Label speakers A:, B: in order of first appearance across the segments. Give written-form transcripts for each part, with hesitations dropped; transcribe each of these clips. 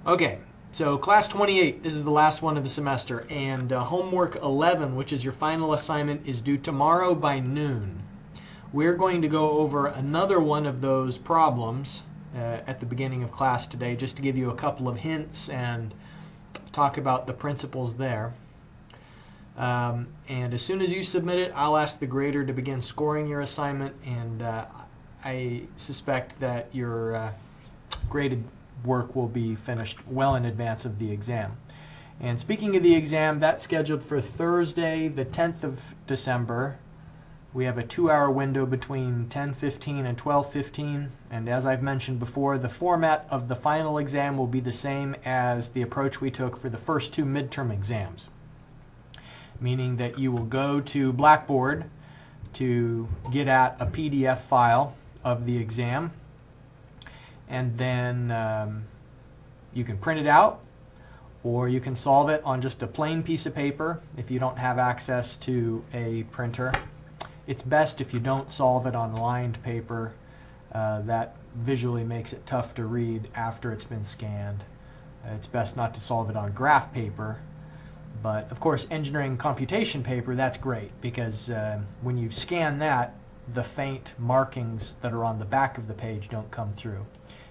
A: Okay, so class 28, this is the last one of the semester, and homework 11, which is your final assignment, is due tomorrow by noon. We're going to go over another one of those problems at the beginning of class today, just to give you a couple of hints and talk about the principles there. And as soon as you submit it, I'll ask the grader to begin scoring your assignment, and I suspect that your graded work will be finished well in advance of the exam. And speaking of the exam, that's scheduled for Thursday, the 10th of December. We have a 2-hour window between 10:15 and 12:15, and as I've mentioned before, the format of the final exam will be the same as the approach we took for the first 2 midterm exams, meaning that you will go to Blackboard to get at a PDF file of the exam, and then you can print it out, or you can solve it on just a plain piece of paper if you don't have access to a printer. It's best if you don't solve it on lined paper. That visually makes it tough to read after it's been scanned. It's best not to solve it on graph paper. But of course, engineering computation paper, that's great, because when you scan that, the faint markings that are on the back of the page don't come through.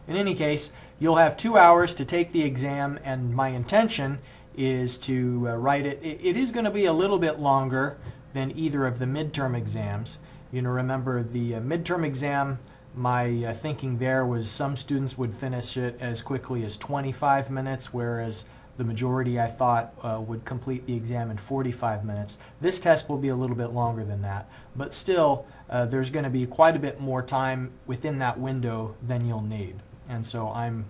A: In any case, you'll have 2 hours to take the exam, and my intention is to write it. It is going to be a little bit longer than either of the midterm exams. You know, remember the midterm exam, my thinking there was some students would finish it as quickly as 25 minutes, whereas the majority, I thought, would complete the exam in 45 minutes. This test will be a little bit longer than that, but still there's going to be quite a bit more time within that window than you'll need. And so I'm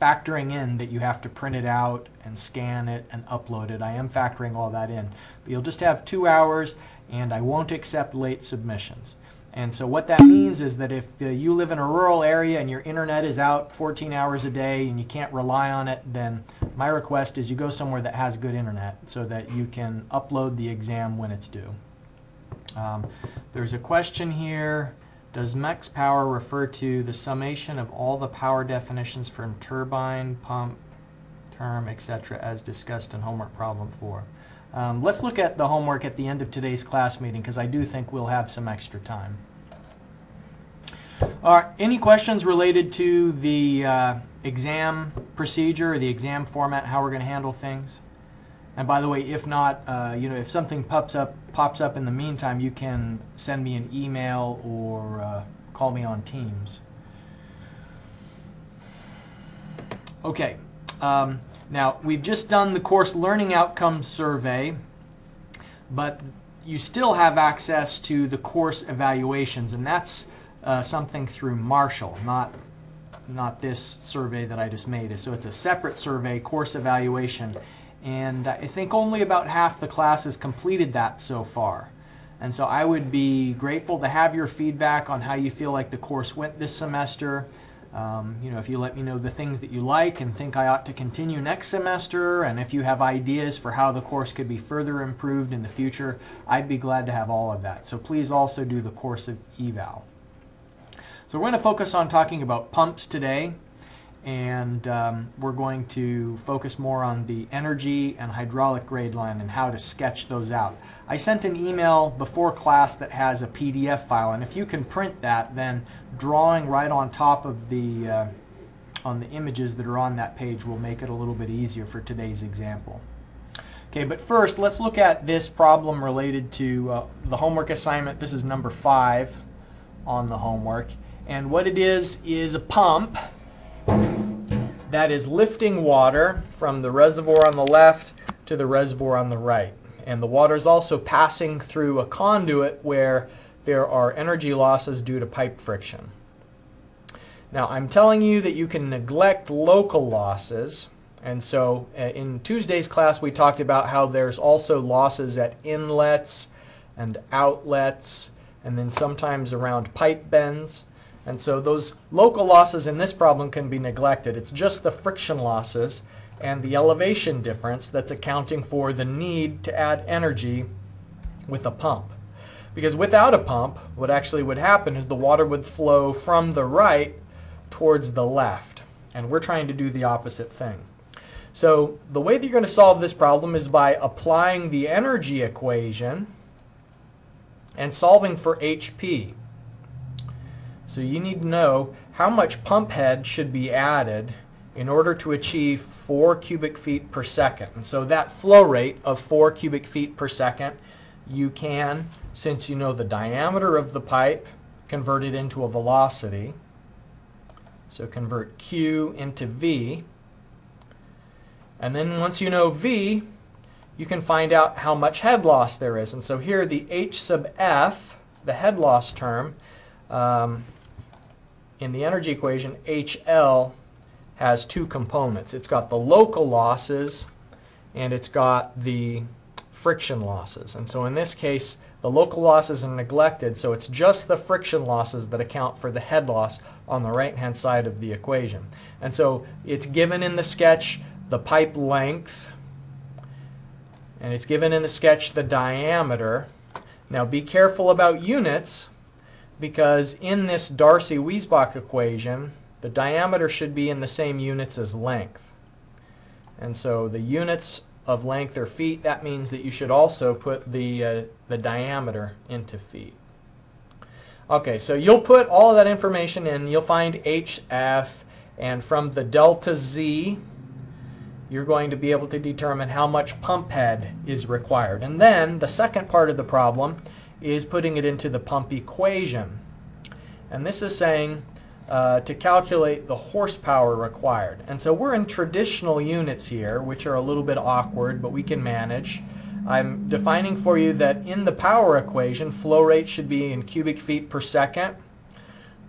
A: factoring in that you have to print it out and scan it and upload it. I am factoring all that in. But you'll just have 2 hours, and I won't accept late submissions. And so what that means is that if you live in a rural area and your internet is out 14 hours a day and you can't rely on it, then my request is you go somewhere that has good internet so that you can upload the exam when it's due. There's a question here. Does max power refer to the summation of all the power definitions from turbine, pump, term, etc. as discussed in homework problem 4? Let's look at the homework at the end of today's class meeting, because I do think we'll have some extra time. All right, any questions related to the exam procedure or the exam format, how we're going to handle things? And by the way, if not, you know, if something pops up in the meantime, you can send me an email or call me on Teams. Okay. Now, we've just done the course learning outcomes survey, but you still have access to the course evaluations, and that's something through Marshall, not this survey that I just made. So it's a separate survey, course evaluation, and I think only about half the class has completed that so far. And so I would be grateful to have your feedback on how you feel like the course went this semester. You know, if you let me know the things that you like and think I ought to continue next semester, and if you have ideas for how the course could be further improved in the future, I'd be glad to have all of that. So please also do the course of eval. So we're going to focus on talking about pumps today, and we're going to focus more on the energy and hydraulic grade line and how to sketch those out. I sent an email before class that has a PDF file, and if you can print that, then drawing right on top of the on the images that are on that page will make it a little bit easier for today's example. Okay, but first let's look at this problem related to the homework assignment. This is number 5 on the homework, and what it is a pump that is lifting water from the reservoir on the left to the reservoir on the right. And the water is also passing through a conduit where there are energy losses due to pipe friction. Now, I'm telling you that you can neglect local losses. And so in Tuesday's class, we talked about how there's also losses at inlets and outlets, and then sometimes around pipe bends. And so those local losses in this problem can be neglected. It's just the friction losses and the elevation difference that's accounting for the need to add energy with a pump. Because without a pump, what actually would happen is the water would flow from the right towards the left. And we're trying to do the opposite thing. So the way that you're going to solve this problem is by applying the energy equation and solving for HP. So you need to know how much pump head should be added in order to achieve 4 cubic feet per second. And so that flow rate of 4 cubic feet per second, you can, since you know the diameter of the pipe, convert it into a velocity. So convert Q into V. And then once you know V, you can find out how much head loss there is. And so here the H sub F, the head loss term, in the energy equation, HL has 2 components. It's got the local losses and it's got the friction losses. And so in this case, the local losses are neglected, so it's just the friction losses that account for the head loss on the right-hand side of the equation. And so it's given in the sketch the pipe length, and it's given in the sketch the diameter. Now be careful about units, because in this Darcy-Weisbach equation, the diameter should be in the same units as length. And so the units of length are feet. That means that you should also put the diameter into feet. Okay, so you'll put all of that information in. You'll find HF, and from the delta Z, you're going to be able to determine how much pump head is required. And then the second part of the problem is putting it into the pump equation. And this is saying to calculate the horsepower required. And so we're in traditional units here, which are a little bit awkward, but we can manage. I'm defining for you that in the power equation, flow rate should be in cubic feet per second.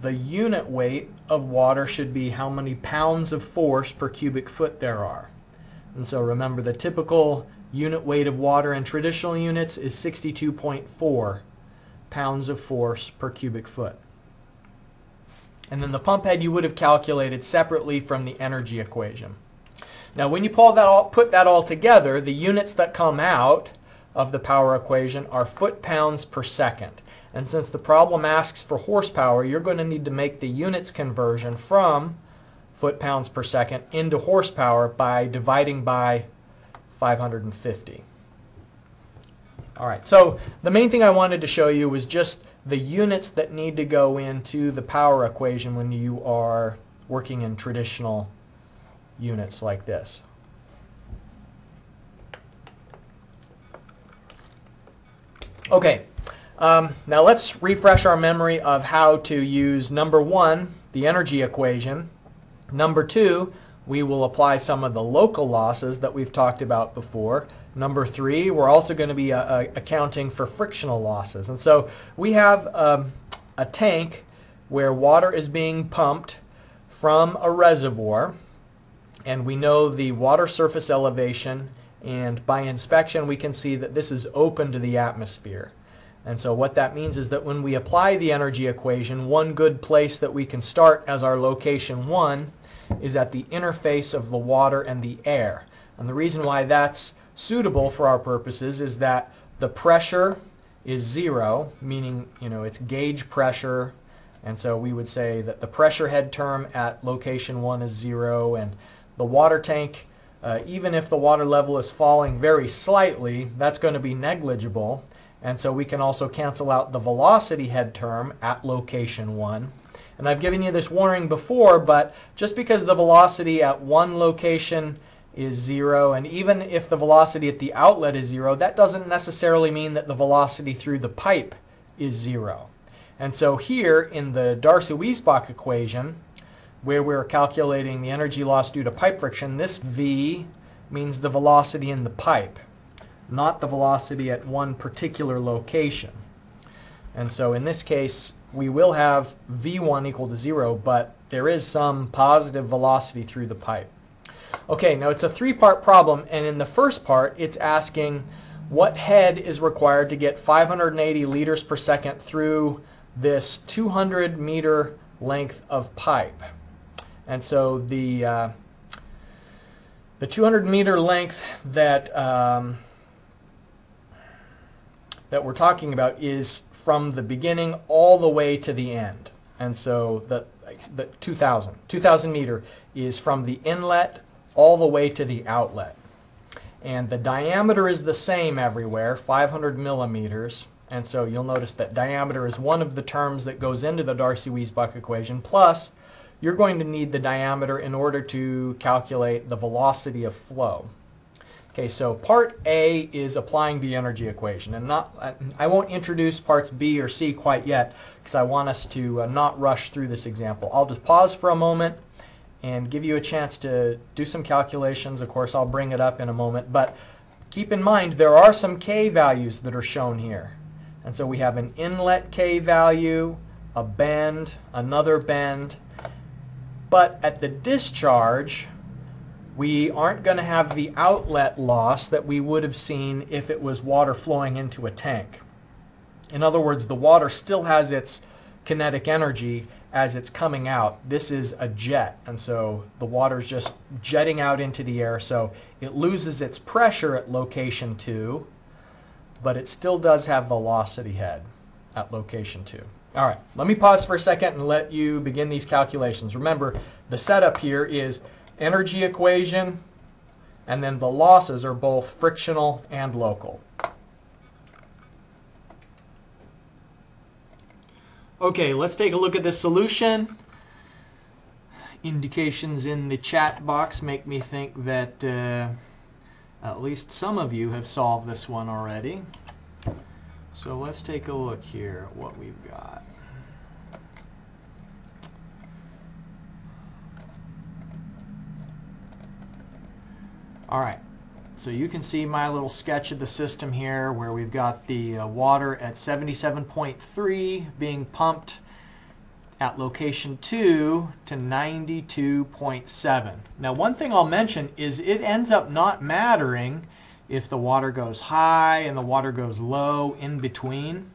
A: The unit weight of water should be how many pounds of force per cubic foot there are. And so remember, the typical unit weight of water in traditional units is 62.4 pounds of force per cubic foot. And then the pump head you would have calculated separately from the energy equation. Now when you put that all together, the units that come out of the power equation are foot-pounds per second. And since the problem asks for horsepower, you're going to need to make the units conversion from foot-pounds per second into horsepower by dividing by 550. All right, so the main thing I wanted to show you was just the units that need to go into the power equation when you are working in traditional units like this. Okay, now let's refresh our memory of how to use number 1, the energy equation. Number 2, we will apply some of the local losses that we've talked about before. Number 3, we're also going to be accounting for frictional losses. And so we have a tank where water is being pumped from a reservoir, and we know the water surface elevation, and by inspection we can see that this is open to the atmosphere. And so what that means is that when we apply the energy equation, one good place that we can start as our location 1 is at the interface of the water and the air. And the reason why that's suitable for our purposes is that the pressure is 0, meaning, you know, it's gauge pressure, and so we would say that the pressure head term at location 1 is 0, and the water tank, even if the water level is falling very slightly, that's going to be negligible. And so we can also cancel out the velocity head term at location 1. And I've given you this warning before, but just because the velocity at one location is 0, and even if the velocity at the outlet is 0, that doesn't necessarily mean that the velocity through the pipe is 0. And so here in the Darcy-Weisbach equation, where we're calculating the energy loss due to pipe friction, this V means the velocity in the pipe, not the velocity at one particular location. And so in this case, we will have V1 equal to 0, but there is some positive velocity through the pipe. Okay, now it's a 3-part problem, and in the first part, it's asking what head is required to get 580 liters per second through this 200-meter length of pipe. And so the 200-meter length that that we're talking about is from the beginning all the way to the end. And so the 2,000 meter is from the inlet all the way to the outlet. And the diameter is the same everywhere, 500 millimeters. And so you'll notice that diameter is one of the terms that goes into the Darcy-Weisbach equation. Plus, you're going to need the diameter in order to calculate the velocity of flow. Okay, so part A is applying the energy equation. And I won't introduce parts B or C quite yet because I want us to not rush through this example. I'll just pause for a moment and give you a chance to do some calculations. Of course, I'll bring it up in a moment. But keep in mind, there are some K values that are shown here. And so we have an inlet K value, a bend, another bend. But at the discharge, we aren't going to have the outlet loss that we would have seen if it was water flowing into a tank. In other words, the water still has its kinetic energy as it's coming out. This is a jet, and so the water's just jetting out into the air, so it loses its pressure at location 2, but it still does have velocity head at location 2. All right, let me pause for a second and let you begin these calculations. Remember, the setup here is energy equation, and then the losses are both frictional and local. Okay, let's take a look at this solution. Indications in the chat box make me think that at least some of you have solved this one already. So let's take a look here at what we've got. All right, so you can see my little sketch of the system here where we've got the water at 77.3 being pumped at location 2 to 92.7. Now, one thing I'll mention is it ends up not mattering if the water goes high and the water goes low in between.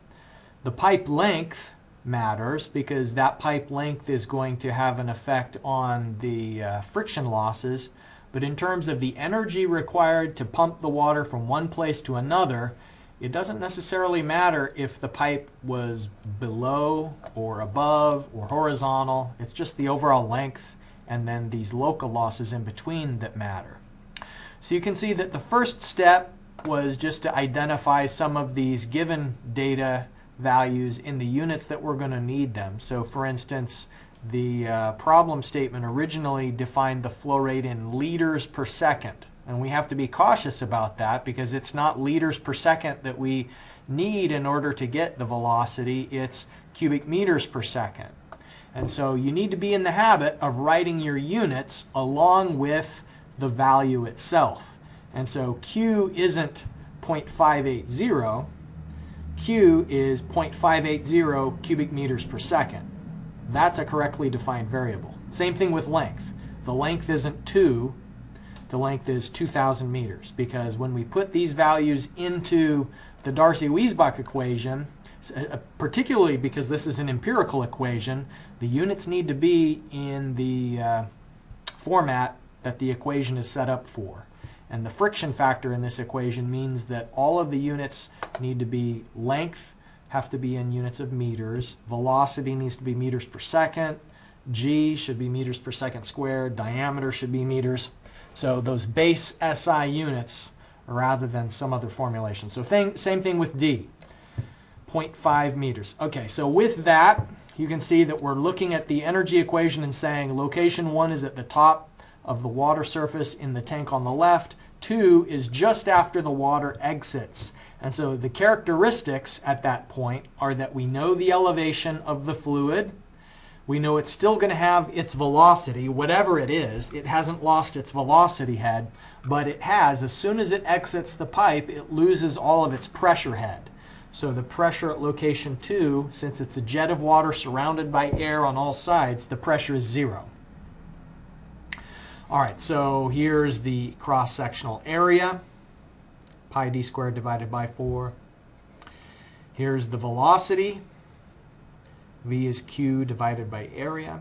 A: The pipe length matters because that pipe length is going to have an effect on the friction losses. But in terms of the energy required to pump the water from one place to another, it doesn't necessarily matter if the pipe was below or above or horizontal. It's just the overall length and then these local losses in between that matter. So you can see that the first step was just to identify some of these given data values in the units that we're going to need them. So for instance, the problem statement originally defined the flow rate in liters per second. And we have to be cautious about that because it's not liters per second that we need in order to get the velocity. It's cubic meters per second. And so you need to be in the habit of writing your units along with the value itself. And so Q isn't 0.580. Q is 0.580 cubic meters per second. That's a correctly defined variable. Same thing with length. The length isn't 2, the length is 2,000 meters, because when we put these values into the Darcy-Weisbach equation, particularly because this is an empirical equation, the units need to be in the format that the equation is set up for. And the friction factor in this equation means that all of the units need to be length, have to be in units of meters. Velocity needs to be meters per second. G should be meters per second squared. Diameter should be meters. So those base SI units rather than some other formulation. So same thing with D, 0.5 meters. Okay, so with that, you can see that we're looking at the energy equation and saying location 1 is at the top of the water surface in the tank on the left. 2 is just after the water exits. And so the characteristics at that point are that we know the elevation of the fluid. We know it's still going to have its velocity, whatever it is. It hasn't lost its velocity head, but it has. As soon as it exits the pipe, it loses all of its pressure head. So the pressure at location 2, since it's a jet of water surrounded by air on all sides, the pressure is 0. All right, so here's the cross-sectional area. Pi d squared divided by 4. Here's the velocity. V is Q divided by area.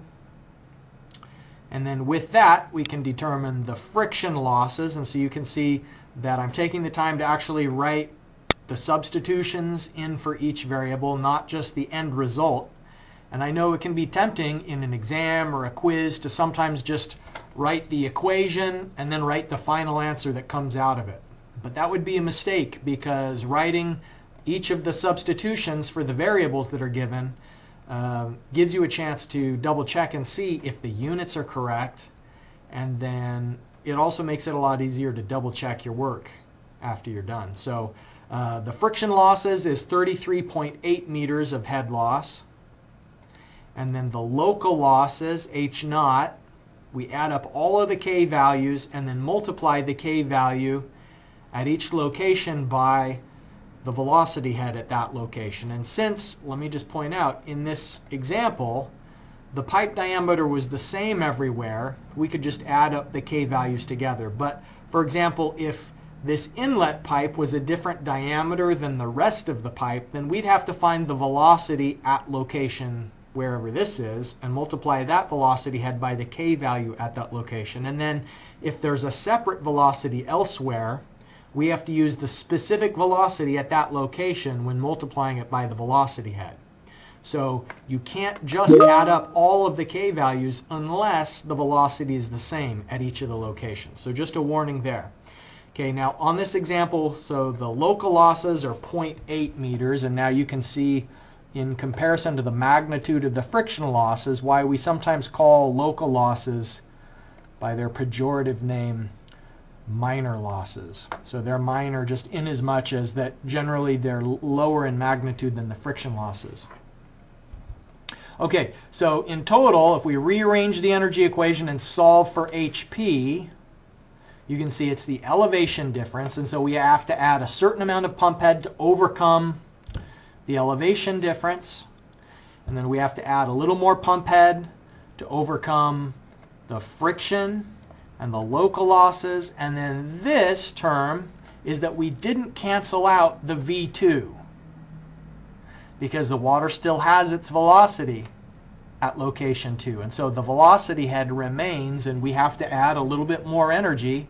A: And then with that, we can determine the friction losses. And so you can see that I'm taking the time to actually write the substitutions in for each variable, not just the end result. And I know it can be tempting in an exam or a quiz to sometimes just write the equation and then write the final answer that comes out of it. But that would be a mistake, because writing each of the substitutions for the variables that are given gives you a chance to double check and see if the units are correct, and then it also makes it a lot easier to double check your work after you're done. So the friction losses is 33.8 meters of head loss. And then the local losses, H naught, we add up all of the K values and then multiply the K value at each location by the velocity head at that location. And since, let me just point out, in this example, the pipe diameter was the same everywhere, we could just add up the K values together. But for example, if this inlet pipe was a different diameter than the rest of the pipe, then we'd have to find the velocity at location wherever this is and multiply that velocity head by the K value at that location. And then if there's a separate velocity elsewhere, we have to use the specific velocity at that location when multiplying it by the velocity head. So you can't just add up all of the K values unless the velocity is the same at each of the locations. So just a warning there. Okay, now on this example, so the local losses are 0.8 meters, and now you can see in comparison to the magnitude of the frictional losses why we sometimes call local losses by their pejorative name minor losses. So they're minor just in as much as that generally they're lower in magnitude than the friction losses. Okay, so in total, if we rearrange the energy equation and solve for HP, you can see it's the elevation difference, and so we have to add a certain amount of pump head to overcome the elevation difference, and then we have to add a little more pump head to overcome the friction and the local losses, and then this term is that we didn't cancel out the V2 because the water still has its velocity at location 2, and so the velocity head remains, and we have to add a little bit more energy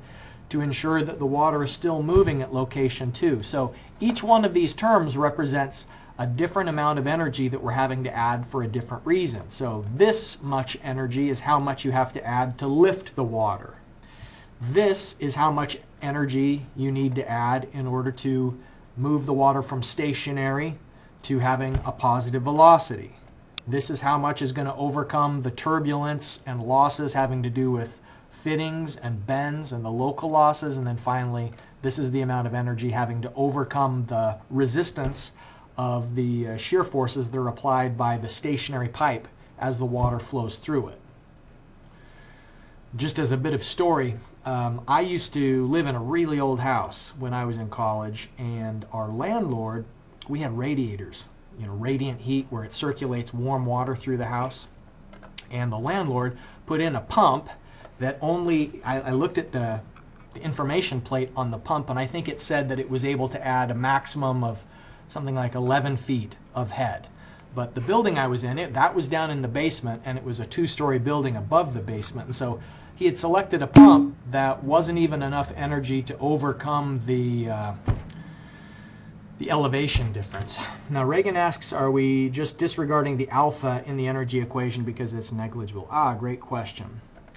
A: to ensure that the water is still moving at location 2. So each one of these terms represents a different amount of energy that we're having to add for a different reason. So this much energy is how much you have to add to lift the water. This is how much energy you need to add in order to move the water from stationary to having a positive velocity. This is how much is going to overcome the turbulence and losses having to do with fittings and bends and the local losses. And then finally, this is the amount of energy having to overcome the resistance of the shear forces that are applied by the stationary pipe as the water flows through it. Just as a bit of story, I used to live in a really old house when I was in college, and our landlord, we had radiators, you know, radiant heat where it circulates warm water through the house. And the landlord put in a pump that only, I looked at the information plate on the pump, and I think it said that it was able to add a maximum of something like 11 feet of head. But the building I was in, that was down in the basement, and it was a 2-story building above the basement. And so he had selected a pump that wasn't even enough energy to overcome the elevation difference. Now Reagan asks, are we just disregarding the alpha in the energy equation because it's negligible? Ah, great question.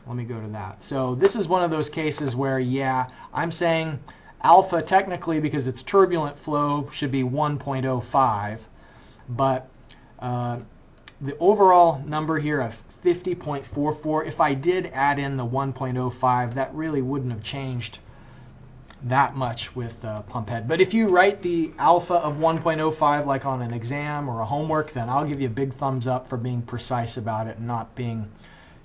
A: Let me go to that. So this is one of those cases where, yeah, I'm saying alpha technically, because it's turbulent flow, should be 1.05, but the overall number here of 50.44, if I did add in the 1.05, that really wouldn't have changed that much with pump head. But if you write the alpha of 1.05 like on an exam or a homework, then I'll give you a big thumbs up for being precise about it and not being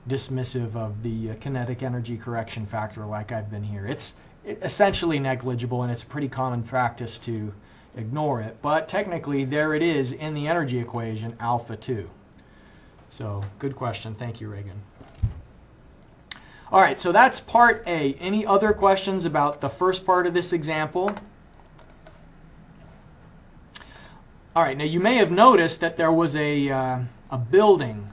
A: dismissive of the kinetic energy correction factor like I've been here. It's essentially negligible, and it's a pretty common practice to ignore it, but technically there it is in the energy equation, alpha 2. So good question. Thank you, Reagan. All right, so that's part A. Any other questions about the first part of this example? All right, now you may have noticed that there was a building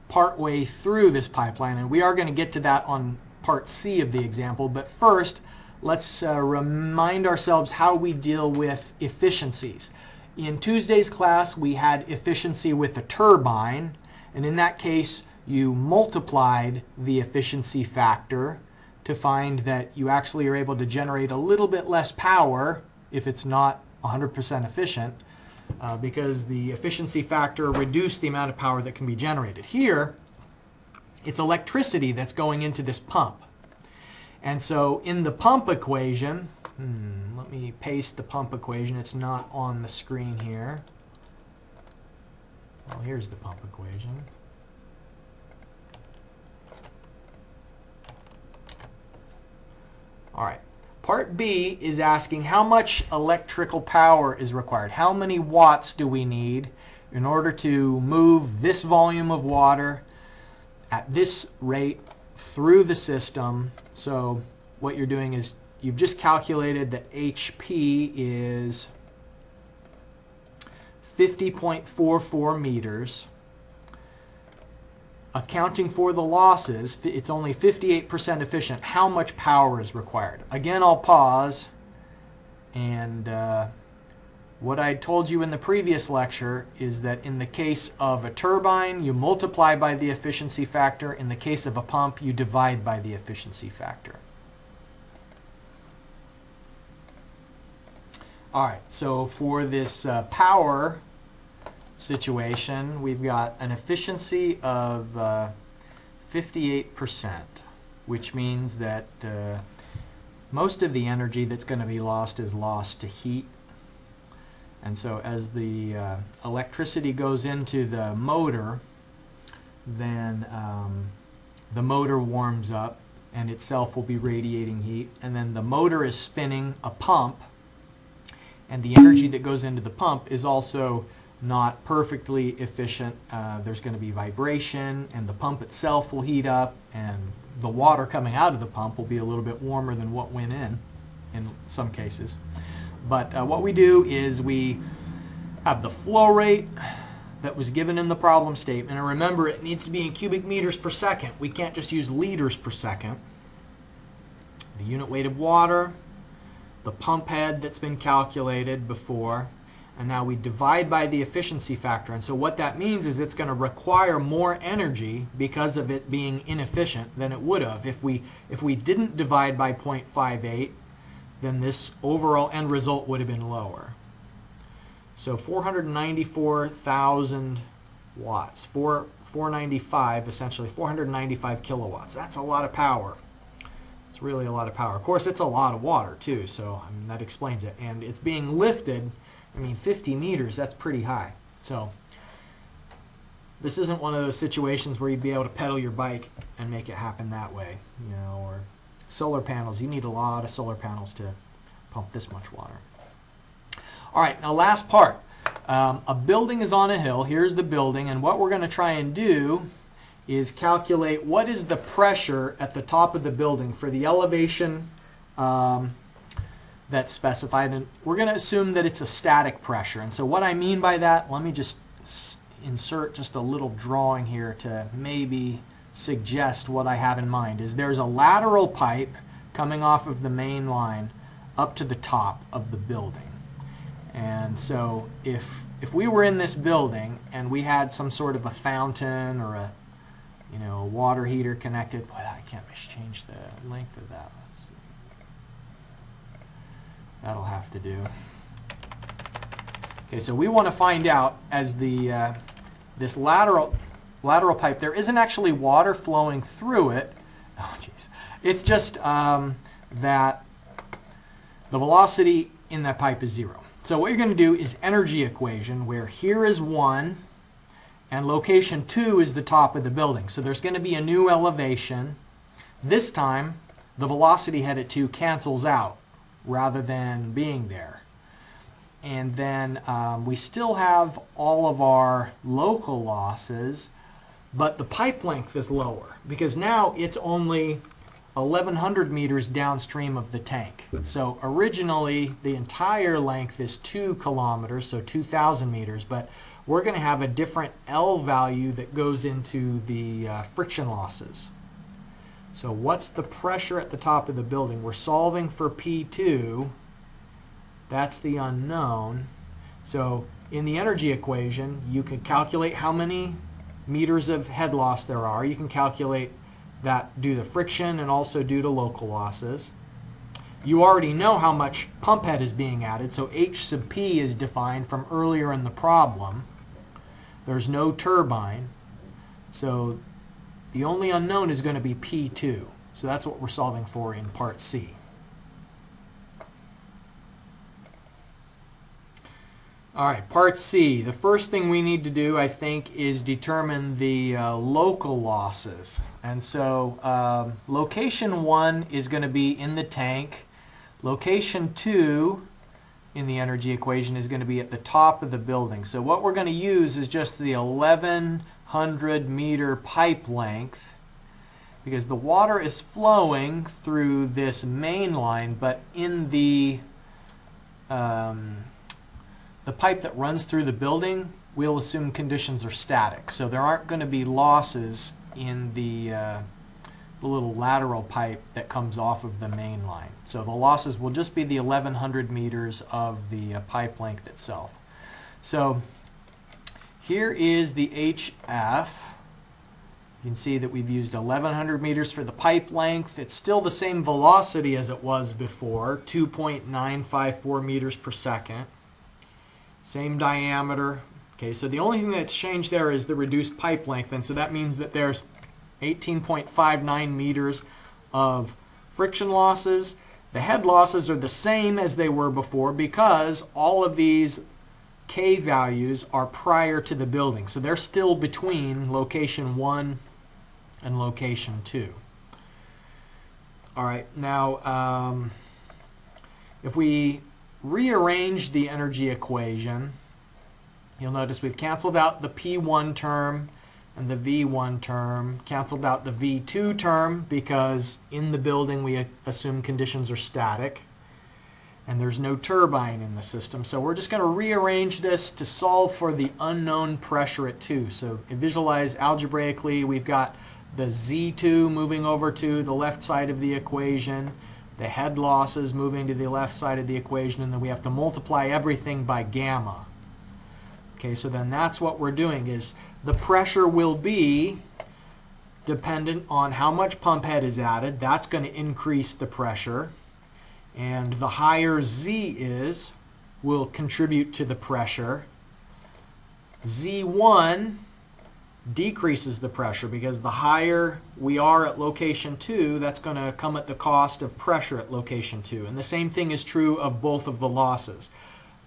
A: partway through this pipeline, and we are going to get to that on part C of the example, but first let's remind ourselves how we deal with efficiencies. In Tuesday's class we had efficiency with a turbine, And in that case, you multiplied the efficiency factor to find that you actually are able to generate a little bit less power if it's not 100% efficient, because the efficiency factor reduced the amount of power that can be generated. Here, it's electricity that's going into this pump. And so in the pump equation, let me paste the pump equation. It's not on the screen here. Well, here's the pump equation. All right. Part B is asking how much electrical power is required. How many watts do we need in order to move this volume of water at this rate through the system? So what you're doing is you've just calculated that HP is 50.44 meters. Accounting for the losses, it's only 58% efficient. How much power is required? Again, I'll pause. And what I told you in the previous lecture is that in the case of a turbine, you multiply by the efficiency factor. In the case of a pump, you divide by the efficiency factor. All right, so for this power situation, we've got an efficiency of 58%, which means that most of the energy that's going to be lost is lost to heat. And so as the electricity goes into the motor, then the motor warms up and itself will be radiating heat. And then the motor is spinning a pump, and the energy that goes into the pump is also not perfectly efficient. There's going to be vibration, and the pump itself will heat up, and the water coming out of the pump will be a little bit warmer than what went in some cases. But what we do is we have the flow rate that was given in the problem statement, and remember, it needs to be in cubic meters per second. We can't just use liters per second. The unit weight of water, the pump head that's been calculated before, and now we divide by the efficiency factor. And so what that means is it's going to require more energy because of it being inefficient than it would have. If we didn't divide by 0.58, then this overall end result would have been lower. So 494,000 watts, 495, essentially 495 kilowatts. That's a lot of power. It's really a lot of power. Of course, it's a lot of water too, so I mean, that explains it. And it's being lifted. I mean, 50 meters, that's pretty high. So this isn't one of those situations where you'd be able to pedal your bike and make it happen that way, you know, or solar panels. You need a lot of solar panels to pump this much water. All right, now last part. A building is on a hill. Here's the building, and what we're going to try and do is calculate what is the pressure at the top of the building for the elevation that's specified, and we're going to assume that it's a static pressure. And so what I mean by that, let me just insert just a little drawing here to maybe suggest what I have in mind. Is there's a lateral pipe coming off of the main line up to the top of the building. And so if we were in this building and we had some sort of a fountain or a water heater connected, boy, I can't change the length of that. Let's see. That'll have to do. Okay, so we want to find out as the this lateral pipe, there isn't actually water flowing through it. Oh, geez. It's just that the velocity in that pipe is 0. So what you're going to do is energy equation, where here is 1 and location 2 is the top of the building. So there's going to be a new elevation. This time the velocity head at 2 cancels out rather than being there. And then we still have all of our local losses, but the pipe length is lower because now it's only 1,100 meters downstream of the tank. So originally the entire length is 2 kilometers, so 2,000 meters, but we're going to have a different L value that goes into the friction losses. So what's the pressure at the top of the building? We're solving for P2. That's the unknown. So in the energy equation, you can calculate how many meters of head loss there are. You can calculate that due to friction and also due to local losses. You already know how much pump head is being added, so H sub P is defined from earlier in the problem. There's no turbine, so the only unknown is going to be P2. So that's what we're solving for in part C. All right, part C. The first thing we need to do, I think, is determine the local losses. And so location 1 is going to be in the tank. Location 2 in the energy equation is going to be at the top of the building. So what we're going to use is just the 1100 meter pipe length, because the water is flowing through this main line, but in the pipe that runs through the building, we'll assume conditions are static. So there aren't going to be losses in the little lateral pipe that comes off of the main line. So the losses will just be the 1100 meters of the pipe length itself. So here is the HF. You can see that we've used 1100 meters for the pipe length. It's still the same velocity as it was before, 2.954 meters per second. Same diameter. Okay, so the only thing that's changed there is the reduced pipe length, and so that means that there's 18.59 meters of friction losses. The head losses are the same as they were before because all of these K values are prior to the building. So they're still between location 1 and location 2. All right, now if we rearrange the energy equation, you'll notice we've canceled out the P1 term and the V1 term, canceled out the V2 term because in the building we assume conditions are static and there's no turbine in the system. So we're just going to rearrange this to solve for the unknown pressure at 2. So visualize algebraically, we've got the Z2 moving over to the left side of the equation, the head losses moving to the left side of the equation, and then we have to multiply everything by gamma. Okay, so then that's what we're doing, is the pressure will be dependent on how much pump head is added. That's going to increase the pressure. And the higher Z is, will contribute to the pressure. Z1 decreases the pressure because the higher we are at location 2, that's going to come at the cost of pressure at location 2. And the same thing is true of both of the losses.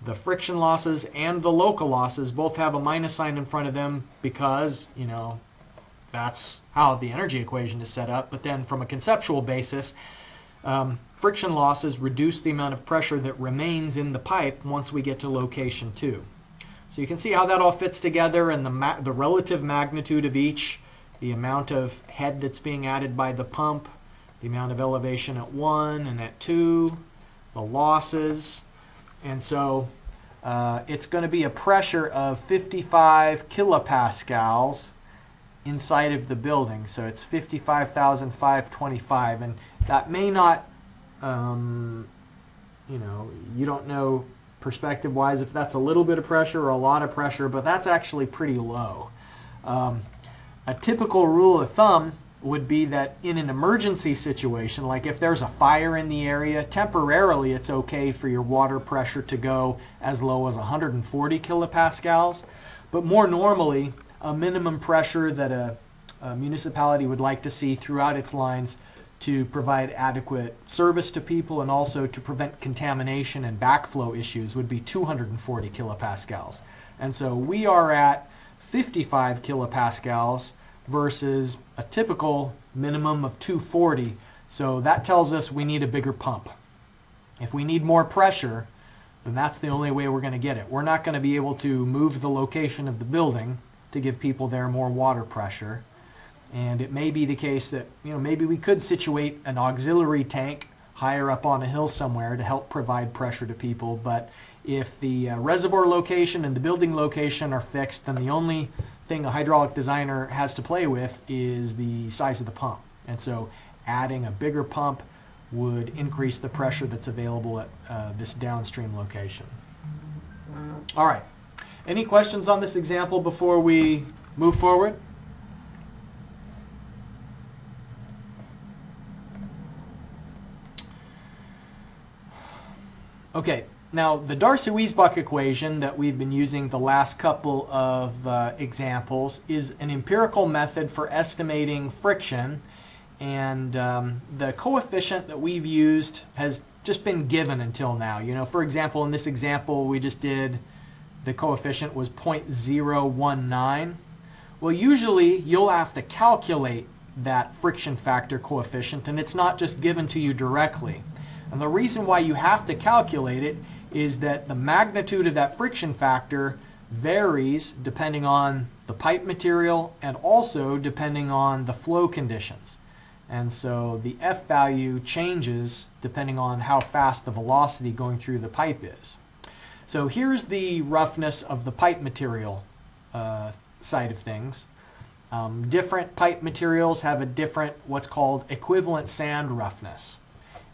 A: The friction losses and the local losses both have a minus sign in front of them because, you know, that's how the energy equation is set up. But then from a conceptual basis, friction losses reduce the amount of pressure that remains in the pipe once we get to location 2. So you can see how that all fits together, and the relative magnitude of each, the amount of head that's being added by the pump, the amount of elevation at 1 and at 2, the losses. And so it's going to be a pressure of 55 kilopascals inside of the building. So it's 55,525, and that may not, you know, you don't know perspective-wise if that's a little bit of pressure or a lot of pressure, but that's actually pretty low. A typical rule of thumb would be that in an emergency situation, like if there's a fire in the area, temporarily it's okay for your water pressure to go as low as 140 kilopascals, but more normally a minimum pressure that a municipality would like to see throughout its lines to provide adequate service to people and also to prevent contamination and backflow issues would be 240 kilopascals. And so we are at 55 kilopascals versus a typical minimum of 240. So that tells us we need a bigger pump. If we need more pressure, then that's the only way we're going to get it. We're not going to be able to move the location of the building to give people there more water pressure. And it may be the case that, you know, maybe we could situate an auxiliary tank higher up on a hill somewhere to help provide pressure to people. But if the reservoir location and the building location are fixed, then the only thing a hydraulic designer has to play with is the size of the pump. And so adding a bigger pump would increase the pressure that's available at this downstream location. All right. Any questions on this example before we move forward? Okay, now the Darcy-Weisbach equation that we've been using the last couple of examples is an empirical method for estimating friction, and the coefficient that we've used has just been given until now. You know, for example, in this example we just did, the coefficient was 0.019. Well, usually you'll have to calculate that friction factor coefficient, and it's not just given to you directly. And the reason why you have to calculate it is that the magnitude of that friction factor varies depending on the pipe material and also depending on the flow conditions. And so the F value changes depending on how fast the velocity going through the pipe is. So here's the roughness of the pipe material side of things. Different pipe materials have a different, what's called equivalent sand roughness.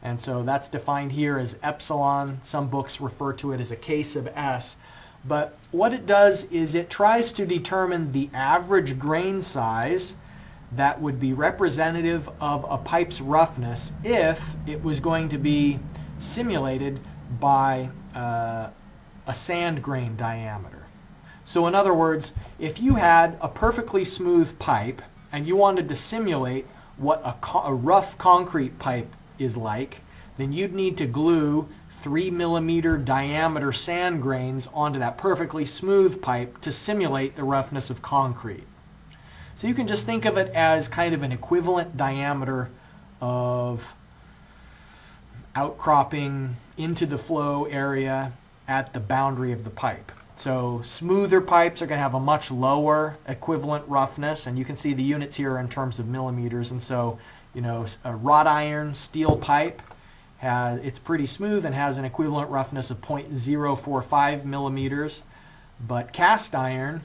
A: And so that's defined here as epsilon. Some books refer to it as a case of S. But what it does is it tries to determine the average grain size that would be representative of a pipe's roughness if it was going to be simulated by a sand grain diameter. So in other words, if you had a perfectly smooth pipe and you wanted to simulate what a rough concrete pipe is like, then you'd need to glue 3 millimeter diameter sand grains onto that perfectly smooth pipe to simulate the roughness of concrete. So you can just think of it as kind of an equivalent diameter of outcropping into the flow area at the boundary of the pipe. So smoother pipes are going to have a much lower equivalent roughness, and you can see the units here in terms of millimeters. And so, you know, a wrought iron steel pipe it's pretty smooth and has an equivalent roughness of 0.045 millimeters, but cast iron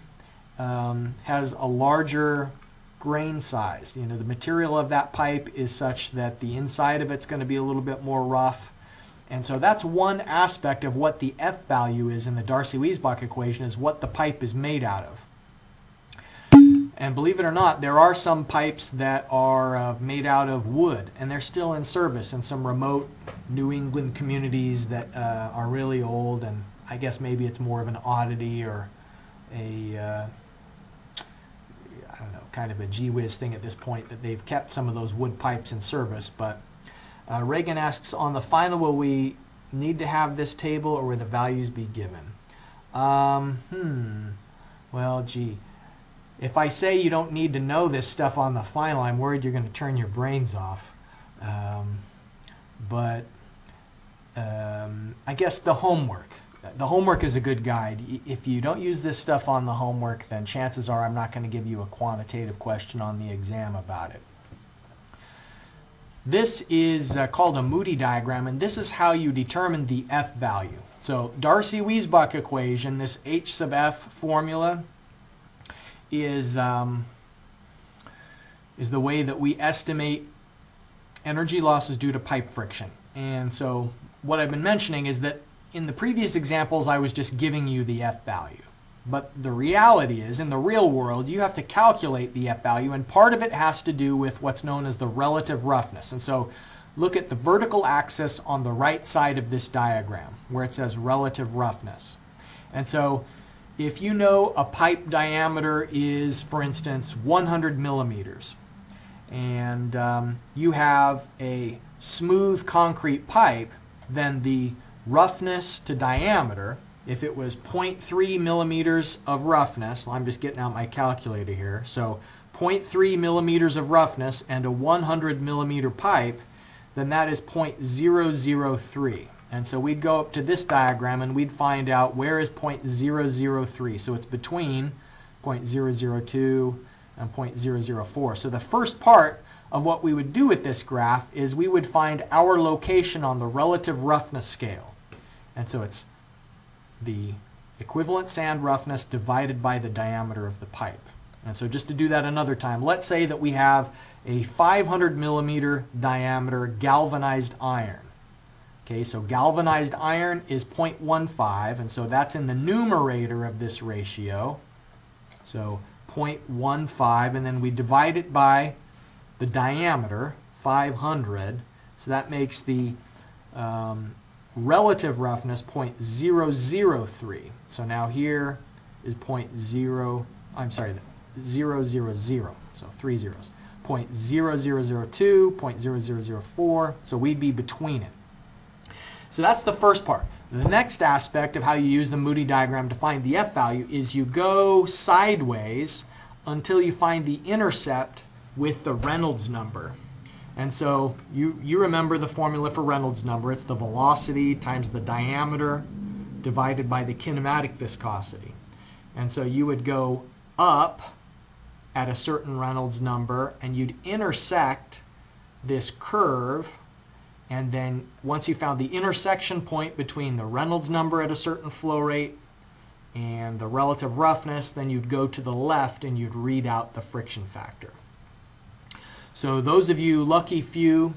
A: has a larger grain size. You know, the material of that pipe is such that the inside of it's going to be a little bit more rough. And so that's one aspect of what the F value is in the Darcy-Weisbach equation, is what the pipe is made out of. And believe it or not, there are some pipes that are made out of wood, and they're still in service in some remote New England communities that are really old, and I guess maybe it's more of an oddity or a, I don't know, kind of a gee whiz thing at this point that they've kept some of those wood pipes in service. But Reagan asks, on the final, will we need to have this table or will the values be given? Well, gee. If I say you don't need to know this stuff on the final, I'm worried you're going to turn your brains off. But I guess the homework. The homework is a good guide. If you don't use this stuff on the homework, then chances are I'm not going to give you a quantitative question on the exam about it. This is called a Moody diagram, and this is how you determine the F value. So Darcy-Weisbach equation, this H sub F formula, is the way that we estimate energy losses due to pipe friction. And so what I've been mentioning is that in the previous examples I was just giving you the F value. But the reality is, in the real world, you have to calculate the F value, and part of it has to do with what's known as the relative roughness. And so look at the vertical axis on the right side of this diagram where it says relative roughness. And so if you know a pipe diameter is, for instance, 100 millimeters, and you have a smooth concrete pipe, then the roughness to diameter, if it was 0.3 millimeters of roughness, I'm just getting out my calculator here, so 0.3 millimeters of roughness and a 100 millimeter pipe, then that is 0.003. And so we'd go up to this diagram and we'd find out where is 0.003. So it's between 0.002 and 0.004. So the first part of what we would do with this graph is we would find our location on the relative roughness scale. And so it's the equivalent sand roughness divided by the diameter of the pipe. And so just to do that another time, let's say that we have a 500 millimeter diameter galvanized iron. Okay, so galvanized iron is 0.15, and so that's in the numerator of this ratio. So 0.15, and then we divide it by the diameter, 500. So that makes the relative roughness 0.003. So now here is 0.0, I'm sorry, 000, so 3 zeros. 0.0002, 0.0004, so we'd be between it. So that's the first part. The next aspect of how you use the Moody diagram to find the F value is you go sideways until you find the intercept with the Reynolds number. And so you remember the formula for Reynolds number. It's the velocity times the diameter divided by the kinematic viscosity. And so you would go up at a certain Reynolds number and you'd intersect this curve, and then once you found the intersection point between the Reynolds number at a certain flow rate and the relative roughness, then you'd go to the left and you'd read out the friction factor. So those of you lucky few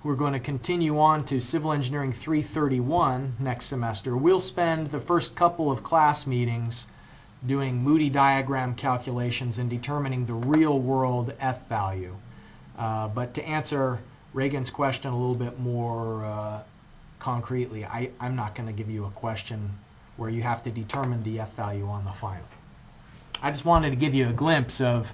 A: who are going to continue on to Civil Engineering 331 next semester, we'll spend the first couple of class meetings doing Moody diagram calculations and determining the real world F value. But to answer Reagan's question a little bit more concretely, I'm not going to give you a question where you have to determine the F value on the final. I just wanted to give you a glimpse of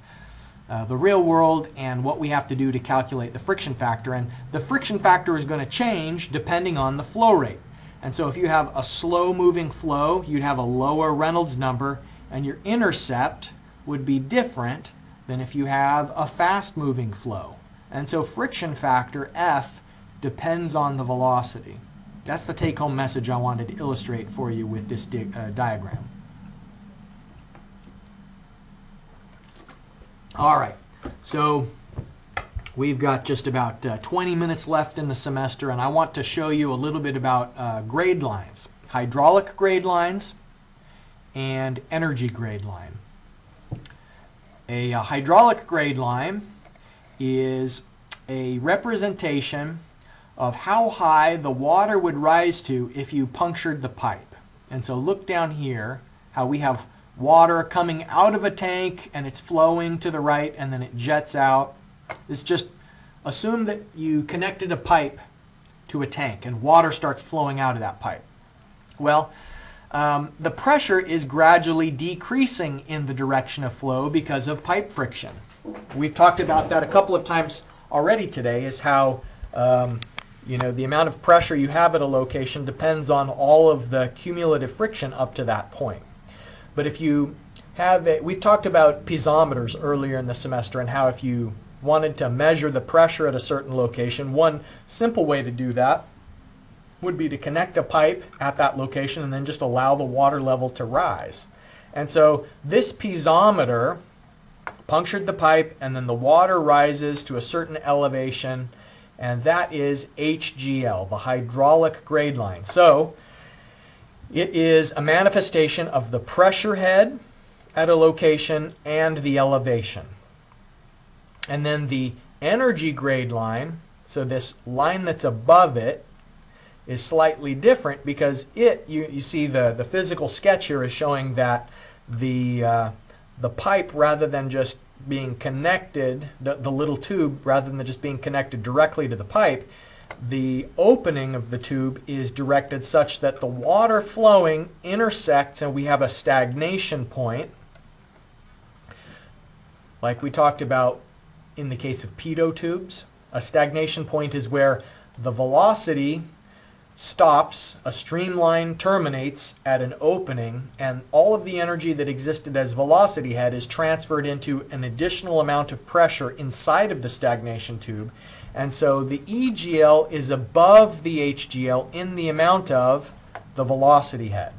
A: the real world and what we have to do to calculate the friction factor. And the friction factor is going to change depending on the flow rate. And so if you have a slow moving flow, you'd have a lower Reynolds number, and your intercept would be different than if you have a fast moving flow. And so friction factor, F, depends on the velocity. That's the take-home message I wanted to illustrate for you with this diagram. All right, so we've got just about 20 minutes left in the semester, and I want to show you a little bit about grade lines, hydraulic grade lines and energy grade line. A hydraulic grade line is a representation of how high the water would rise to if you punctured the pipe. And so look down here how we have water coming out of a tank and it's flowing to the right and then it jets out. It's just assume that you connected a pipe to a tank and water starts flowing out of that pipe. Well, the pressure is gradually decreasing in the direction of flow because of pipe friction. We've talked about that a couple of times already today, is how the amount of pressure you have at a location depends on all of the cumulative friction up to that point. But if you have we've talked about piezometers earlier in the semester and how if you wanted to measure the pressure at a certain location, one simple way to do that would be to connect a pipe at that location and then just allow the water level to rise. And so this piezometer punctured the pipe and then the water rises to a certain elevation, and that is HGL, the hydraulic grade line. So it is a manifestation of the pressure head at a location and the elevation. And then the energy grade line, so this line that's above it, is slightly different because you see the physical sketch here is showing that the pipe, rather than just being connected, the little tube, rather than just being connected directly to the pipe, the opening of the tube is directed such that the water flowing intersects and we have a stagnation point, like we talked about in the case of pitot tubes. A stagnation point is where the velocity stops, a streamline terminates at an opening, and all of the energy that existed as velocity head is transferred into an additional amount of pressure inside of the stagnation tube. And so the EGL is above the HGL in the amount of the velocity head.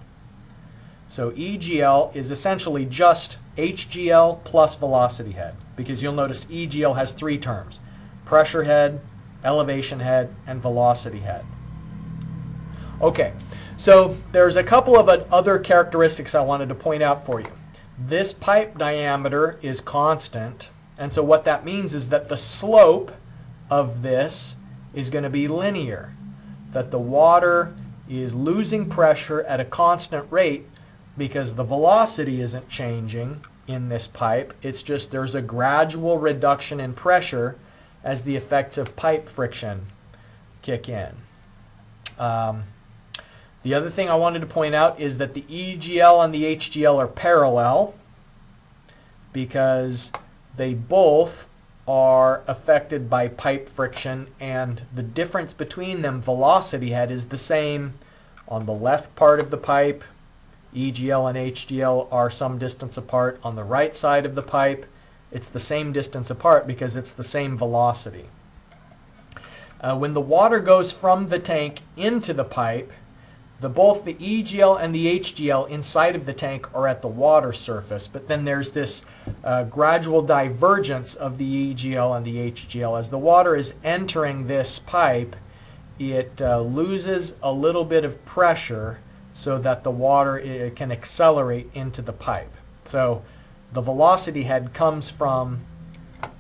A: So EGL is essentially just HGL plus velocity head, because you'll notice EGL has three terms: pressure head, elevation head, and velocity head. Okay, so there's a couple of other characteristics I wanted to point out for you. This pipe diameter is constant, and so what that means is that the slope of this is going to be linear, that the water is losing pressure at a constant rate because the velocity isn't changing in this pipe. It's just there's a gradual reduction in pressure as the effects of pipe friction kick in. The other thing I wanted to point out is that the EGL and the HGL are parallel because they both are affected by pipe friction, and the difference between them, velocity head, is the same on the left part of the pipe. EGL and HGL are some distance apart. On the right side of the pipe, it's the same distance apart because it's the same velocity. When the water goes from the tank into the pipe, both the EGL and the HGL inside of the tank are at the water surface, but then there's this gradual divergence of the EGL and the HGL. As the water is entering this pipe, it loses a little bit of pressure so that the water can accelerate into the pipe. So the velocity head comes from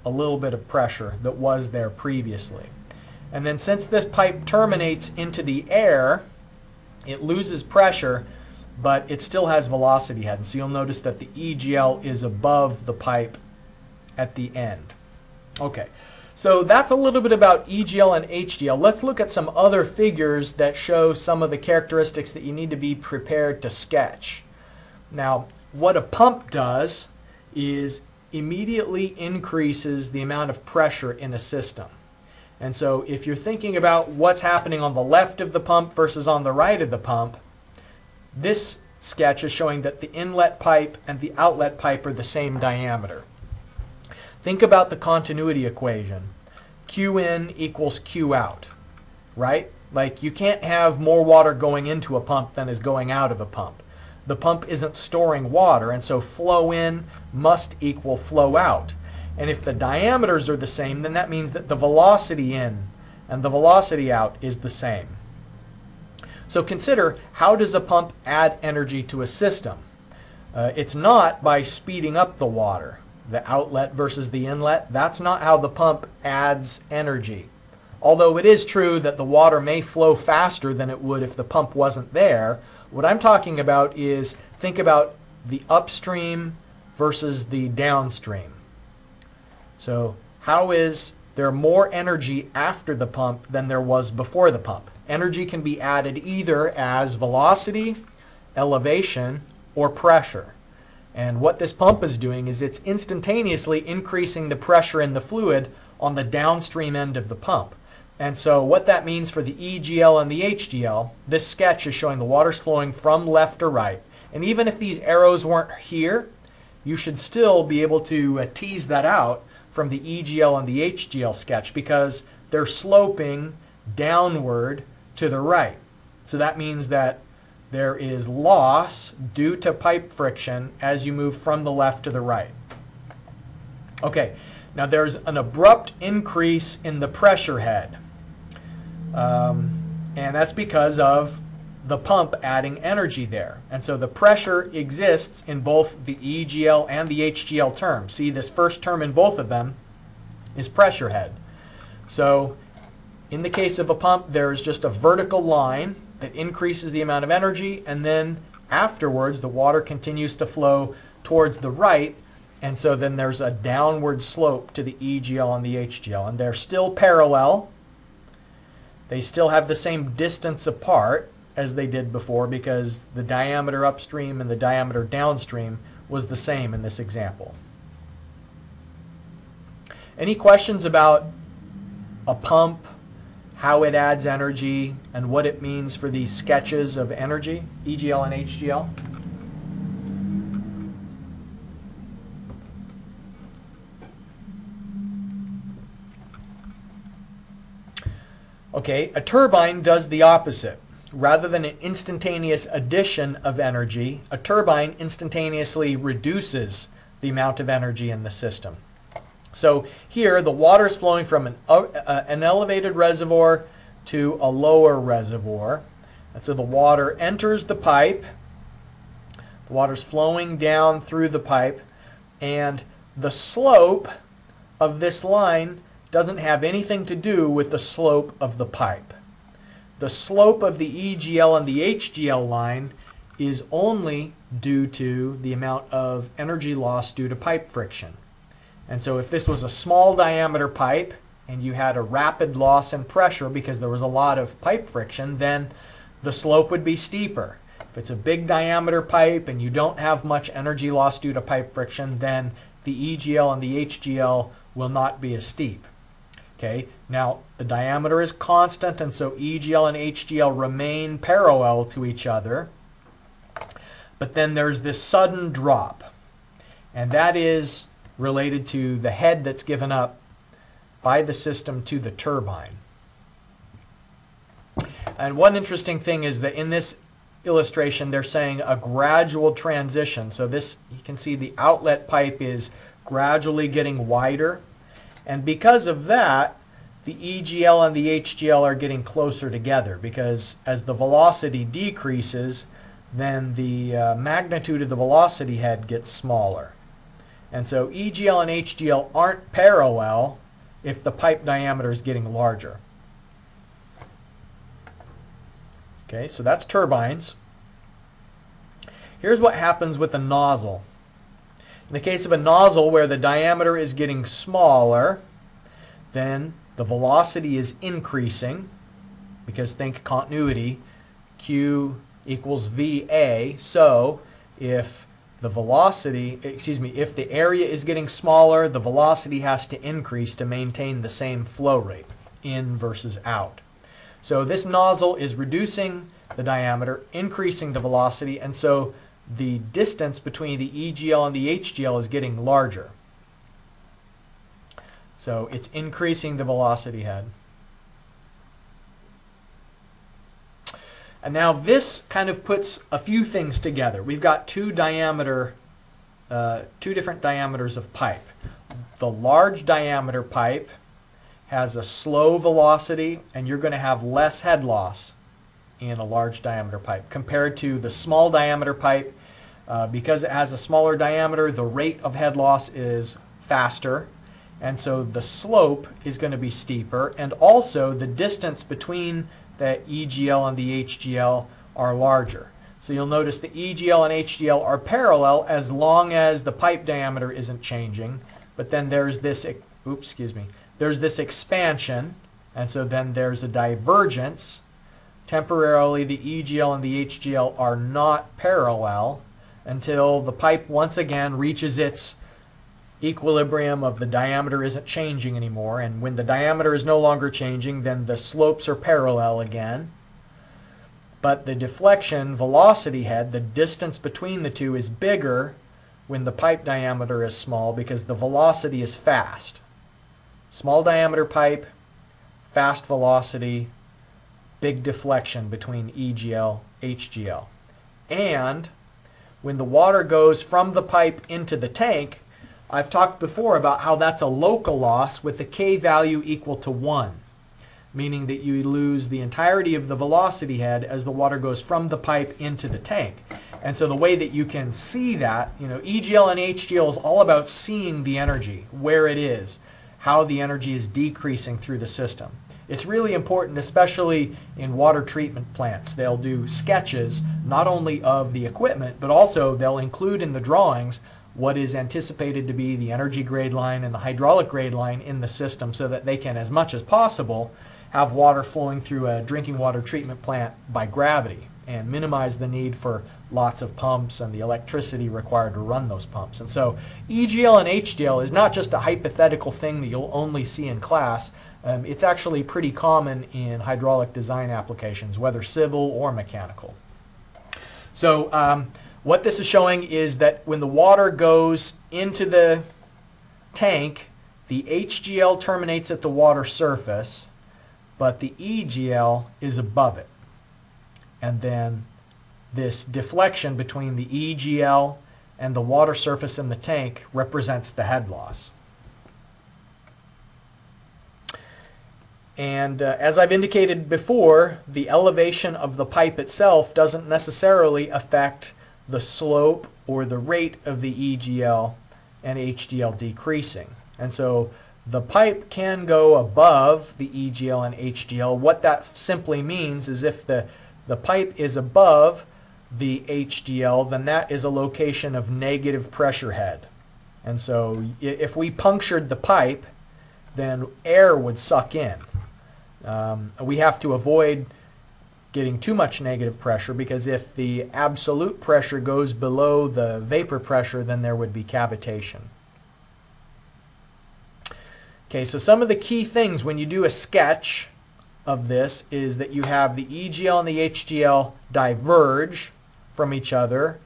A: a little bit of pressure that was there previously. And then since this pipe terminates into the air, it loses pressure, but it still has velocity head. And so you'll notice that the EGL is above the pipe at the end. Okay, so that's a little bit about EGL and HGL. Let's look at some other figures that show some of the characteristics that you need to be prepared to sketch. Now, what a pump does is immediately increases the amount of pressure in a system. And so if you're thinking about what's happening on the left of the pump versus on the right of the pump, this sketch is showing that the inlet pipe and the outlet pipe are the same diameter. Think about the continuity equation. Q in equals Q out, right? Like, you can't have more water going into a pump than is going out of a pump. The pump isn't storing water, and so flow in must equal flow out. And if the diameters are the same, then that means that the velocity in and the velocity out is the same. So consider, how does a pump add energy to a system? It's not by speeding up the water. The outlet versus the inlet, that's not how the pump adds energy. Although it is true that the water may flow faster than it would if the pump wasn't there, what I'm talking about is, think about the upstream versus the downstream. So how is there more energy after the pump than there was before the pump? Energy can be added either as velocity, elevation, or pressure. And what this pump is doing is it's instantaneously increasing the pressure in the fluid on the downstream end of the pump. And so what that means for the EGL and the HGL, this sketch is showing the water's flowing from left to right. And even if these arrows weren't here, you should still be able to tease that out from the EGL and the HGL sketch because they're sloping downward to the right. So that means that there is loss due to pipe friction as you move from the left to the right. Okay, now there's an abrupt increase in the pressure head. And that's because of the pump adding energy there. And so the pressure exists in both the EGL and the HGL terms. See, this first term in both of them is pressure head. So in the case of a pump, there's just a vertical line that increases the amount of energy, and then afterwards the water continues to flow towards the right, and so then there's a downward slope to the EGL and the HGL, and they're still parallel. They still have the same distance apart as they did before because the diameter upstream and the diameter downstream was the same in this example. Any questions about a pump, how it adds energy, and what it means for these sketches of energy, EGL and HGL? Okay, a turbine does the opposite. Rather than an instantaneous addition of energy, a turbine instantaneously reduces the amount of energy in the system. So here the water is flowing from an elevated reservoir to a lower reservoir. And so the water enters the pipe, the water's flowing down through the pipe, and the slope of this line doesn't have anything to do with the slope of the pipe. The slope of the EGL and the HGL line is only due to the amount of energy loss due to pipe friction. And so if this was a small diameter pipe and you had a rapid loss in pressure because there was a lot of pipe friction, then the slope would be steeper. If it's a big diameter pipe and you don't have much energy loss due to pipe friction, then the EGL and the HGL will not be as steep. Okay, now the diameter is constant, and so EGL and HGL remain parallel to each other. But then there's this sudden drop, and that is related to the head that's given up by the system to the turbine. And one interesting thing is that in this illustration they're saying a gradual transition. So this, you can see the outlet pipe is gradually getting wider, and because of that the EGL and the HGL are getting closer together, because as the velocity decreases, then the magnitude of the velocity head gets smaller. And so EGL and HGL aren't parallel if the pipe diameter is getting larger. Okay, so that's turbines. Here's what happens with a nozzle. In the case of a nozzle where the diameter is getting smaller, then the velocity is increasing, because think continuity, Q equals VA. So if the velocity, if the area is getting smaller, the velocity has to increase to maintain the same flow rate, in versus out. So this nozzle is reducing the diameter, increasing the velocity, and so the distance between the EGL and the HGL is getting larger. So it's increasing the velocity head. And now this kind of puts a few things together. We've got two different diameters of pipe. The large diameter pipe has a slow velocity, and you're going to have less head loss in a large diameter pipe compared to the small diameter pipe. Because it has a smaller diameter, the rate of head loss is faster, and so the slope is going to be steeper, and also the distance between the EGL and the HGL are larger. So you'll notice the EGL and HGL are parallel as long as the pipe diameter isn't changing, but then there's this, there's this expansion, and so then there's a divergence. Temporarily the EGL and the HGL are not parallel until the pipe once again reaches its equilibrium of the diameter isn't changing anymore, and when the diameter is no longer changing, then the slopes are parallel again. But the deflection velocity head, the distance between the two, is bigger when the pipe diameter is small because the velocity is fast. Small diameter pipe, fast velocity, big deflection between EGL, HGL. And when the water goes from the pipe into the tank, I've talked before about how that's a local loss with the K value equal to 1, meaning that you lose the entirety of the velocity head as the water goes from the pipe into the tank. And so the way that you can see that, EGL and HGL is all about seeing the energy, where it is, how the energy is decreasing through the system. It's really important, especially in water treatment plants. They'll do sketches not only of the equipment, but also they'll include in the drawings what is anticipated to be the energy grade line and the hydraulic grade line in the system, so that they can, as much as possible, have water flowing through a drinking water treatment plant by gravity and minimize the need for lots of pumps and the electricity required to run those pumps. And so EGL and HGL is not just a hypothetical thing that you'll only see in class. It's actually pretty common in hydraulic design applications, whether civil or mechanical. So what this is showing is that when the water goes into the tank, the HGL terminates at the water surface, but the EGL is above it. And then this deflection between the EGL and the water surface in the tank represents the head loss. And as I've indicated before, the elevation of the pipe itself doesn't necessarily affect the slope or the rate of the EGL and HGL decreasing. And so the pipe can go above the EGL and HGL. What that simply means is if the pipe is above the HGL, then that is a location of negative pressure head. And so if we punctured the pipe, then air would suck in. We have to avoid getting too much negative pressure, because if the absolute pressure goes below the vapor pressure, then there would be cavitation. Okay, so some of the key things when you do a sketch of this is that you have the EGL and the HGL diverge from each other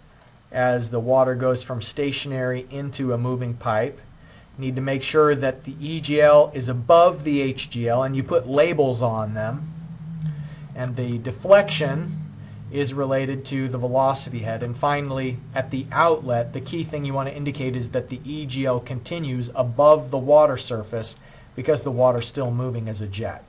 A: as the water goes from stationary into a moving pipe. You need to make sure that the EGL is above the HGL, and you put labels on them. And the deflection is related to the velocity head. And finally, at the outlet, the key thing you want to indicate is that the EGL continues above the water surface because the water's still moving as a jet.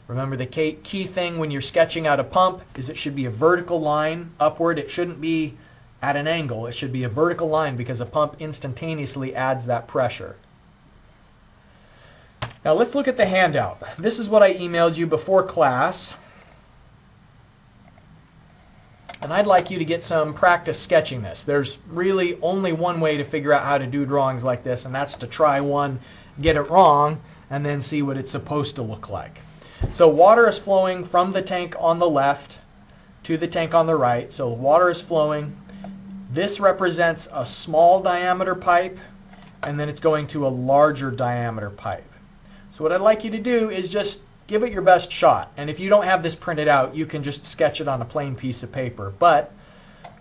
A: Remember, the key thing when you're sketching out a pump is it should be a vertical line upward. It shouldn't be at an angle. It should be a vertical line because a pump instantaneously adds that pressure. Now let's look at the handout. This is what I emailed you before class. And I'd like you to get some practice sketching this. There's really only one way to figure out how to do drawings like this, and that's to try one, get it wrong, and then see what it's supposed to look like. So water is flowing from the tank on the left to the tank on the right. So water is flowing. This represents a small diameter pipe, and then it's going to a larger diameter pipe. So what I'd like you to do is just give it your best shot. And if you don't have this printed out, you can just sketch it on a plain piece of paper. But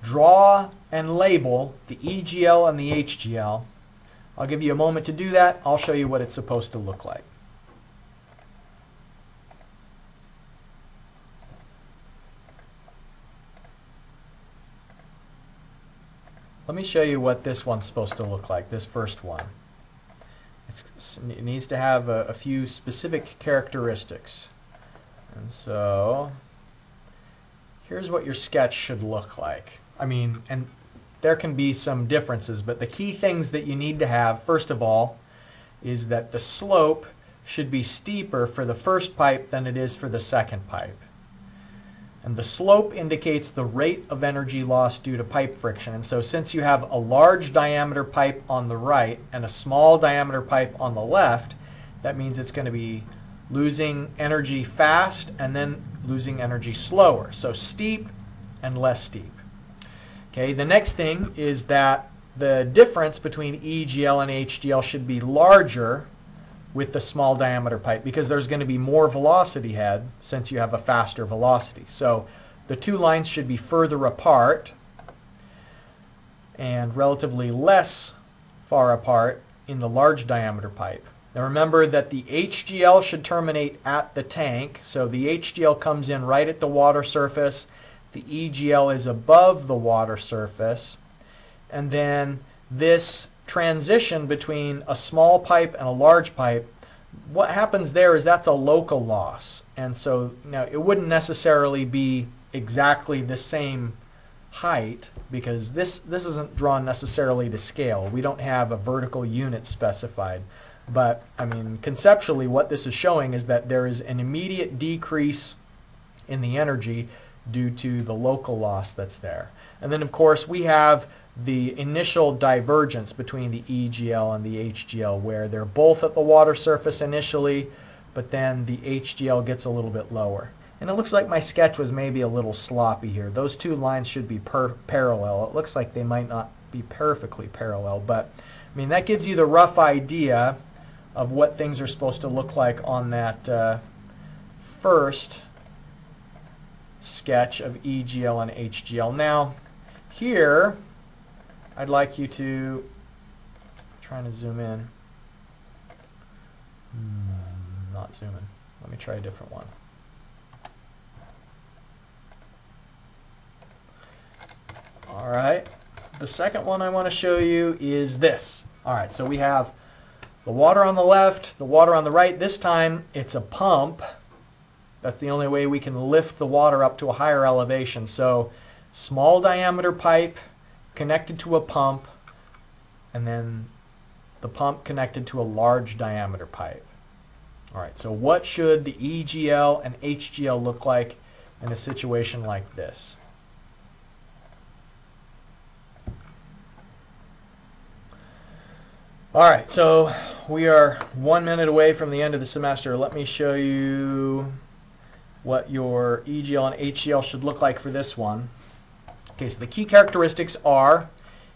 A: draw and label the EGL and the HGL. I'll give you a moment to do that. I'll show you what it's supposed to look like. Let me show you what this one's supposed to look like, this first one. It needs to have a few specific characteristics. And so here's what your sketch should look like. I mean, and there can be some differences, but the key things that you need to have, first of all, is that the slope should be steeper for the first pipe than it is for the second pipe. And the slope indicates the rate of energy loss due to pipe friction. And so since you have a large diameter pipe on the right and a small diameter pipe on the left, that means it's going to be losing energy fast and then losing energy slower. So steep and less steep. Okay, the next thing is that the difference between EGL and HGL should be larger with the small diameter pipe because there's going to be more velocity head since you have a faster velocity. So the two lines should be further apart and relatively less far apart in the large diameter pipe. Now remember that the HGL should terminate at the tank, so the HGL comes in right at the water surface, the EGL is above the water surface, and then this transition between a small pipe and a large pipe, what happens there is that's a local loss. And so now it wouldn't necessarily be exactly the same height because this isn't drawn necessarily to scale. We don't have a vertical unit specified. But I mean, conceptually what this is showing is that there is an immediate decrease in the energy due to the local loss that's there. And then of course we have the initial divergence between the EGL and the HGL where they're both at the water surface initially, but then the HGL gets a little bit lower. And it looks like my sketch was maybe a little sloppy here. Those two lines should be parallel. It looks like they might not be perfectly parallel, but I mean that gives you the rough idea of what things are supposed to look like on that first sketch of EGL and HGL. Now here I'd like you to, trying to zoom in, not zoom in, let me try a different one. Alright, the second one I want to show you is this. Alright, so we have the water on the left, the water on the right. This time it's a pump. That's the only way we can lift the water up to a higher elevation. So small diameter pipe connected to a pump, and then the pump connected to a large diameter pipe. Alright, so what should the EGL and HGL look like in a situation like this? Alright, so we are 1 minute away from the end of the semester. Let me show you what your EGL and HGL should look like for this one. Okay, so the key characteristics are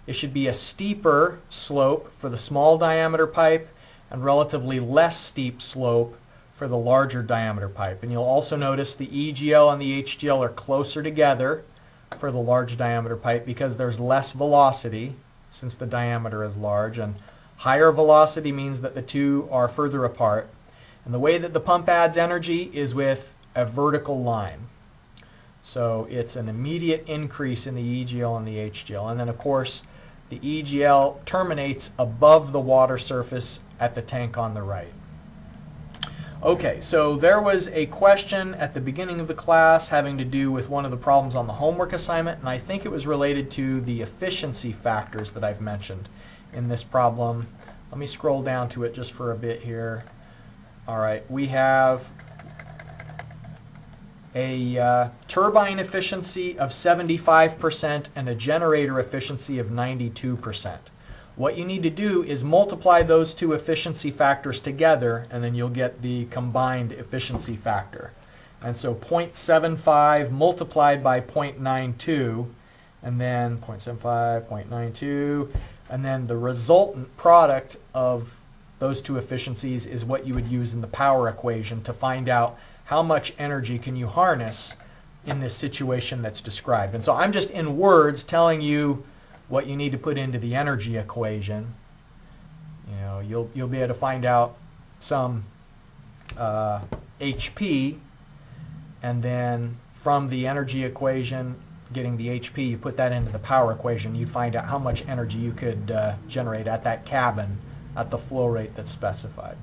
A: it should be a steeper slope for the small diameter pipe and relatively less steep slope for the larger diameter pipe. And you'll also notice the EGL and the HGL are closer together for the large diameter pipe because there's less velocity since the diameter is large, and higher velocity means that the two are further apart. And the way that the pump adds energy is with a vertical line. So it's an immediate increase in the EGL and the HGL. And then of course the EGL terminates above the water surface at the tank on the right. Okay, so there was a question at the beginning of the class having to do with one of the problems on the homework assignment, and I think it was related to the efficiency factors that I've mentioned in this problem. Let me scroll down to it just for a bit here. All right, we have a turbine efficiency of 75% and a generator efficiency of 92%. What you need to do is multiply those two efficiency factors together, and then you'll get the combined efficiency factor. And so 0.75 multiplied by 0.92, and then 0.75, 0.92, and then the resultant product of those two efficiencies is what you would use in the power equation to find out how much energy can you harness in this situation that's described. And so I'm just in words telling you what you need to put into the energy equation. You know, you'll be able to find out some HP, and then from the energy equation, getting the HP, you put that into the power equation. You find out how much energy you could generate at that cabin at the flow rate that's specified.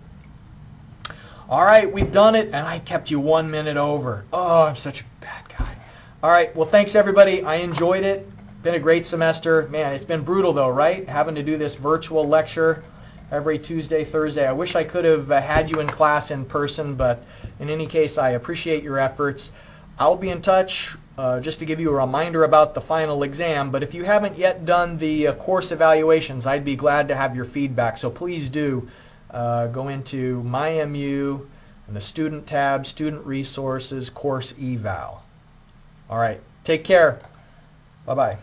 A: All right, we've done it, and I kept you 1 minute over. Oh, I'm such a bad guy. All right, well, thanks everybody. I enjoyed it. Been a great semester. Man, it's been brutal though, right? Having to do this virtual lecture every Tuesday, Thursday. I wish I could have had you in class in person, but in any case, I appreciate your efforts. I'll be in touch just to give you a reminder about the final exam, but if you haven't yet done the course evaluations, I'd be glad to have your feedback. So please do go into MyMU and the Student tab, Student Resources, Course Eval. All right, take care. Bye-bye.